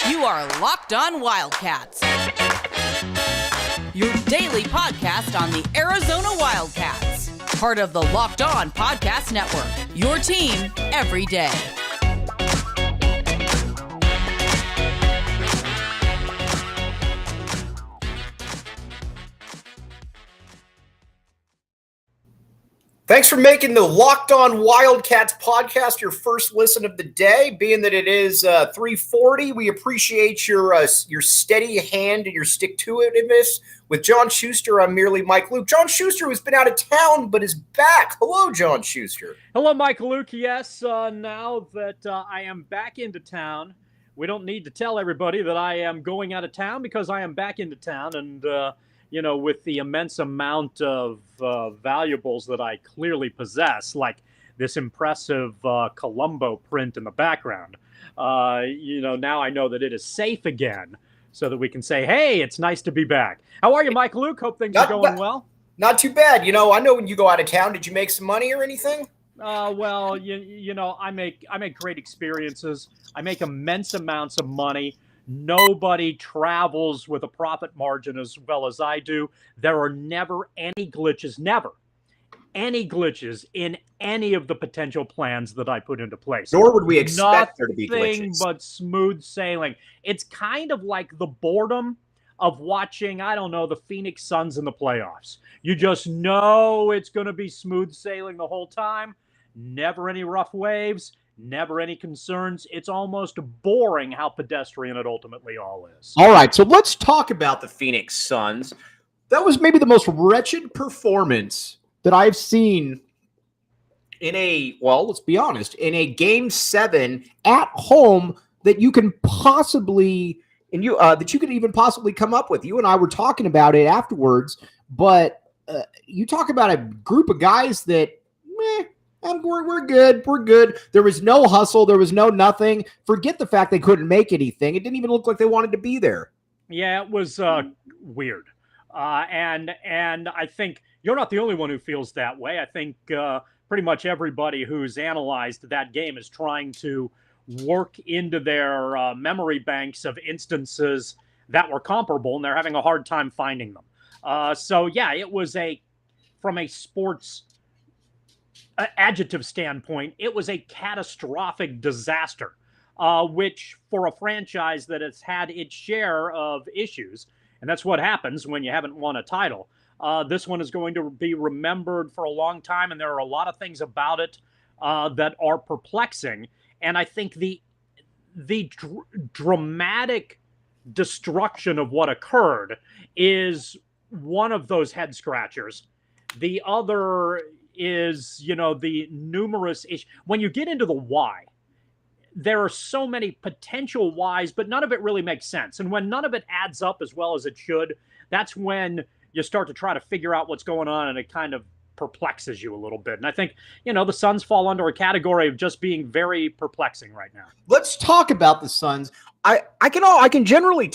You are Locked On Wildcats, your daily podcast on the Arizona Wildcats, part of the Locked On Podcast Network, your team every day. Thanks for making the Locked On Wildcats podcast your first listen of the day. Being that it is 3:40, we appreciate your steady hand and your stick-to-itiveness. With John Schuster, I'm merely Mike Luke. John Schuster, who's been out of town but is back. Hello, John Schuster. Hello, Mike Luke. Yes, now that I am back into town, we don't need to tell everybody that I am going out of town because I am back into town and with the immense amount of valuables that I clearly possess, like this impressive Columbo print in the background, now I know that it is safe again so that we can say, hey, it's nice to be back. How are you, Mike Luke? Hope things are going well. Not too bad. I know when you go out of town, did you make some money or anything? Well, I make great experiences. I make immense amounts of money. Nobody travels with a profit margin as well as I do. There are never any glitches in any of the potential plans that I put into place. Nor would we expect there to be glitches. Nothing but smooth sailing. It's kind of like the boredom of watching, the Phoenix Suns in the playoffs. You just know it's going to be smooth sailing the whole time. Never any rough waves. Never any concerns. It's almost boring how pedestrian it ultimately all is. All right, so let's talk about the Phoenix Suns. That was maybe the most wretched performance that I've seen let's be honest, in a Game 7 at home that you can possibly, that you could even possibly come up with. You and I were talking about it afterwards, but you talk about a group of guys that, we're good. We're good. There was no hustle. There was no nothing. Forget the fact they couldn't make anything. It didn't even look like they wanted to be there. Yeah, it was weird. And I think you're not the only one who feels that way. I think pretty much everybody who's analyzed that game is trying to work into their memory banks of instances that were comparable, and they're having a hard time finding them. It was from a sports adjective standpoint, it was a catastrophic disaster, which for a franchise that has had its share of issues, and that's what happens when you haven't won a title. This one is going to be remembered for a long time, and there are a lot of things about it that are perplexing. And I think the dramatic destruction of what occurred is one of those head scratchers. The other is, the numerous issues. When you get into the why, there are so many potential whys, but none of it really makes sense. And when none of it adds up as well as it should, that's when you start to try to figure out what's going on, and it kind of perplexes you a little bit. And I think, the Suns fall under a category of just being very perplexing right now. Let's talk about the Suns. I can generally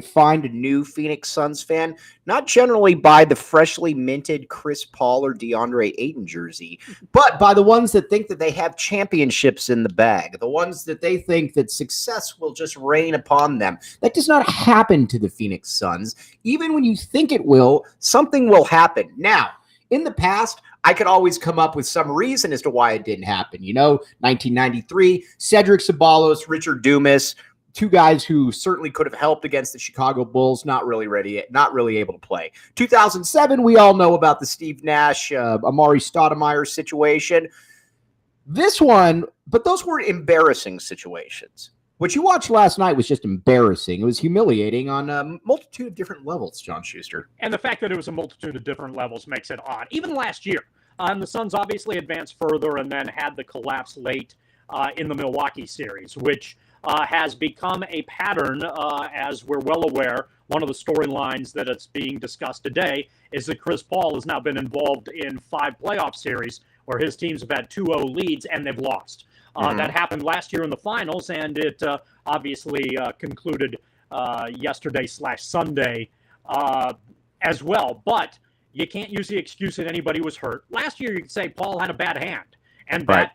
find a new Phoenix Suns fan, not generally by the freshly minted Chris Paul or DeAndre Ayton jersey, but by the ones that think that they have championships in the bag, the ones that they think that success will just rain upon them. That does not happen to the Phoenix Suns. Even when you think it will, something will happen. Now, in the past, I could always come up with some reason as to why it didn't happen. 1993, Cedric Ceballos, Richard Dumas, two guys who certainly could have helped against the Chicago Bulls, not really able to play. 2007, we all know about the Steve Nash, Amari Stoudemire situation. This one, but those were embarrassing situations. What you watched last night was just embarrassing. It was humiliating on a multitude of different levels, John Schuster. And the fact that it was a multitude of different levels makes it odd. Even last year, the Suns obviously advanced further and then had the collapse late in the Milwaukee series, which has become a pattern, as we're well aware. One of the storylines that it's being discussed today is that Chris Paul has now been involved in 5 playoff series where his teams have had 2-0 leads and they've lost. That happened last year in the finals, and it obviously concluded yesterday/Sunday as well. But you can't use the excuse that anybody was hurt. Last year, you could say Paul had a bad hand, and that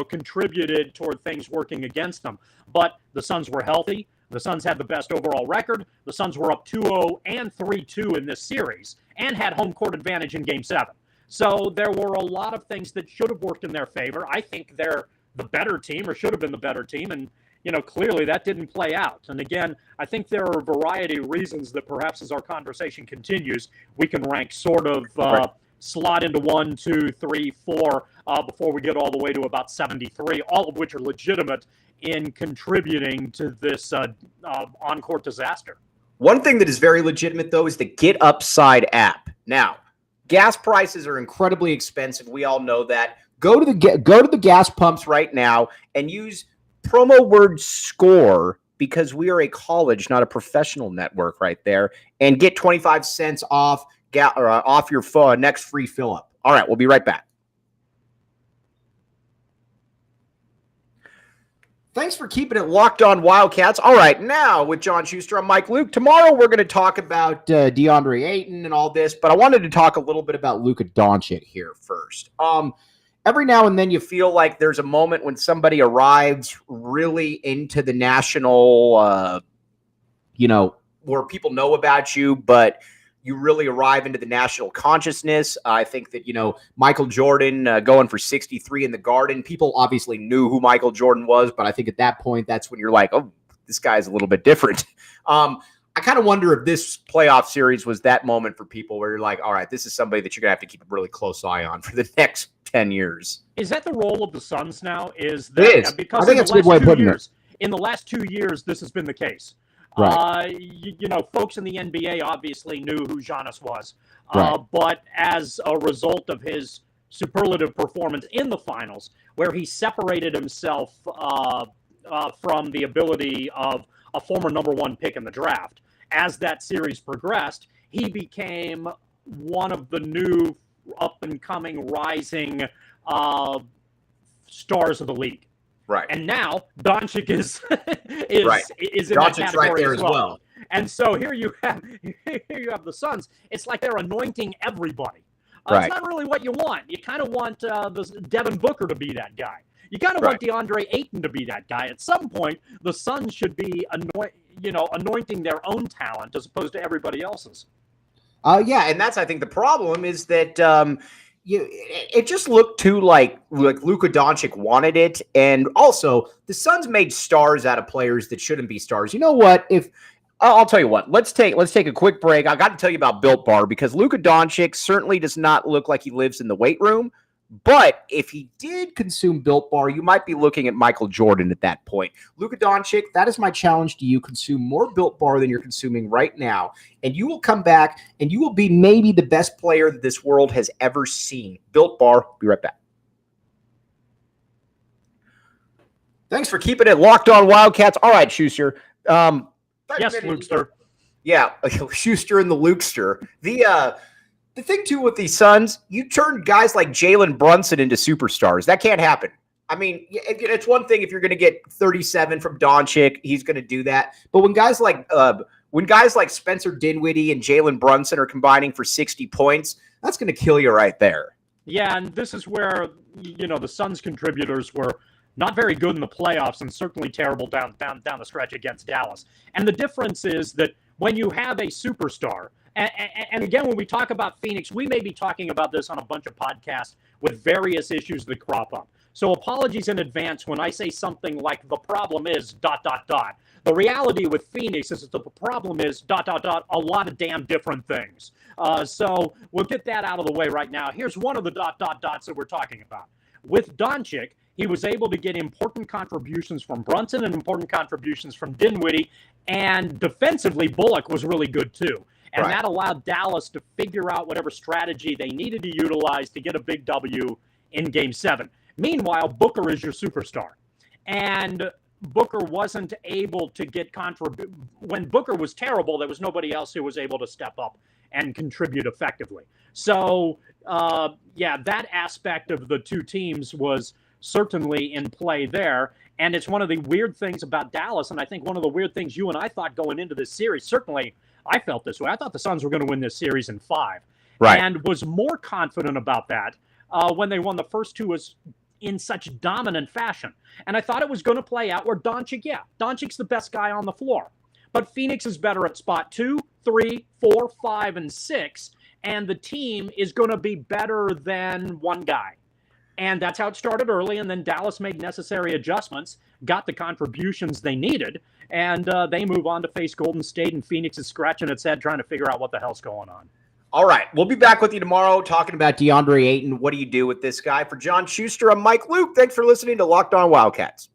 contributed toward things working against them. But the Suns were healthy. The Suns had the best overall record. The Suns were up 2-0 and 3-2 in this series and had home court advantage in Game 7. So there were a lot of things that should have worked in their favor. I think they're the better team, or should have been the better team, and clearly that didn't play out. And again, I think there are a variety of reasons that perhaps as our conversation continues, we can rank sort of slot into 1, 2, 3, 4 before we get all the way to about 73, all of which are legitimate in contributing to this on-court disaster. One thing that is very legitimate, though, is the Get Upside app. Now, gas prices are incredibly expensive. We all know that. Go to the gas pumps right now and use promo word SCORE, because we are a college, not a professional network right there, and get 25 cents off your next free fill up. All right, we'll be right back. Thanks for keeping it locked on Wildcats. All right, now with John Schuster, I'm Mike Luke. Tomorrow we're going to talk about DeAndre Ayton and all this, but I wanted to talk a little bit about Luka Doncic here first. Every now and then you feel like there's a moment when somebody arrives really into the national, where people know about you, but you really arrive into the national consciousness. I think that, Michael Jordan going for 63 in the Garden, people obviously knew who Michael Jordan was, but I think at that point, that's when you're like, oh, this guy's a little bit different. I kind of wonder if this playoff series was that moment for people where you're like, all right, this is somebody that you're going to have to keep a really close eye on for the next 10 years. Is that the role of the Suns now? Is that, it is. Because I think it's a good way of putting it. In the last 2 years, this has been the case. Right. Folks in the NBA obviously knew who Giannis was. Right. But as a result of his superlative performance in the finals, where he separated himself from the ability of a former number 1 pick in the draft, as that series progressed, he became one of the new up-and-coming rising stars of the league. Right. And now Doncic is right. is in Doncic's that category right there as well. And so here you have the Suns. It's like they're anointing everybody. Right. It's not really what you want. You kind of want Devin Booker to be that guy. You kind of want DeAndre Ayton to be that guy. At some point, the Suns should be anointing their own talent as opposed to everybody else's. Yeah, and that's, I think, the problem is that it just looked too like Luka Doncic wanted it, and also the Suns made stars out of players that shouldn't be stars. You know what? I'll tell you what. Let's take a quick break. I got to tell you about Built Bar, because Luka Doncic certainly does not look like he lives in the weight room. But if he did consume Built Bar, you might be looking at Michael Jordan at that point. Luka Doncic, that is my challenge to you. Consume more Built Bar than you're consuming right now, and you will come back, and you will be maybe the best player that this world has ever seen. Built Bar, be right back. Thanks for keeping it locked on Wildcats. All right, Schuster. Yes, Lukester. Yeah, Schuster and the Lukester. The thing, too, with these Suns, you turn guys like Jalen Brunson into superstars. That can't happen. I mean, it's one thing if you're going to get 37 from Doncic, he's going to do that. But when guys like Spencer Dinwiddie and Jalen Brunson are combining for 60 points, that's going to kill you right there. Yeah, and this is where, the Suns contributors were not very good in the playoffs and certainly terrible down the stretch against Dallas. And the difference is that when you have a superstar, and again, when we talk about Phoenix, we may be talking about this on a bunch of podcasts with various issues that crop up. So apologies in advance when I say something like the problem is ... The reality with Phoenix is that the problem is ... a lot of damn different things. So we'll get that out of the way right now. Here's one of the ... that we're talking about. With Doncic, he was able to get important contributions from Brunson and important contributions from Dinwiddie, and defensively, Bullock was really good too. And that allowed Dallas to figure out whatever strategy they needed to utilize to get a big W in Game 7. Meanwhile, Booker is your superstar. And Booker wasn't able to get when Booker was terrible, there was nobody else who was able to step up and contribute effectively. So, that aspect of the two teams was certainly in play there. And it's one of the weird things about Dallas, and I think one of the weird things you and I thought going into this series, certainly I felt this way. I thought the Suns were going to win this series in 5. Right. And was more confident about that when they won the first two in such dominant fashion. And I thought it was going to play out where Doncic's the best guy on the floor. But Phoenix is better at spot 2, 3, 4, 5, and 6. And the team is going to be better than one guy. And that's how it started early. And then Dallas made necessary adjustments, got the contributions they needed, and they move on to face Golden State. And Phoenix is scratching its head trying to figure out what the hell's going on. All right. We'll be back with you tomorrow talking about DeAndre Ayton. What do you do with this guy? For John Schuster, I'm Mike Luke. Thanks for listening to Locked On Wildcats.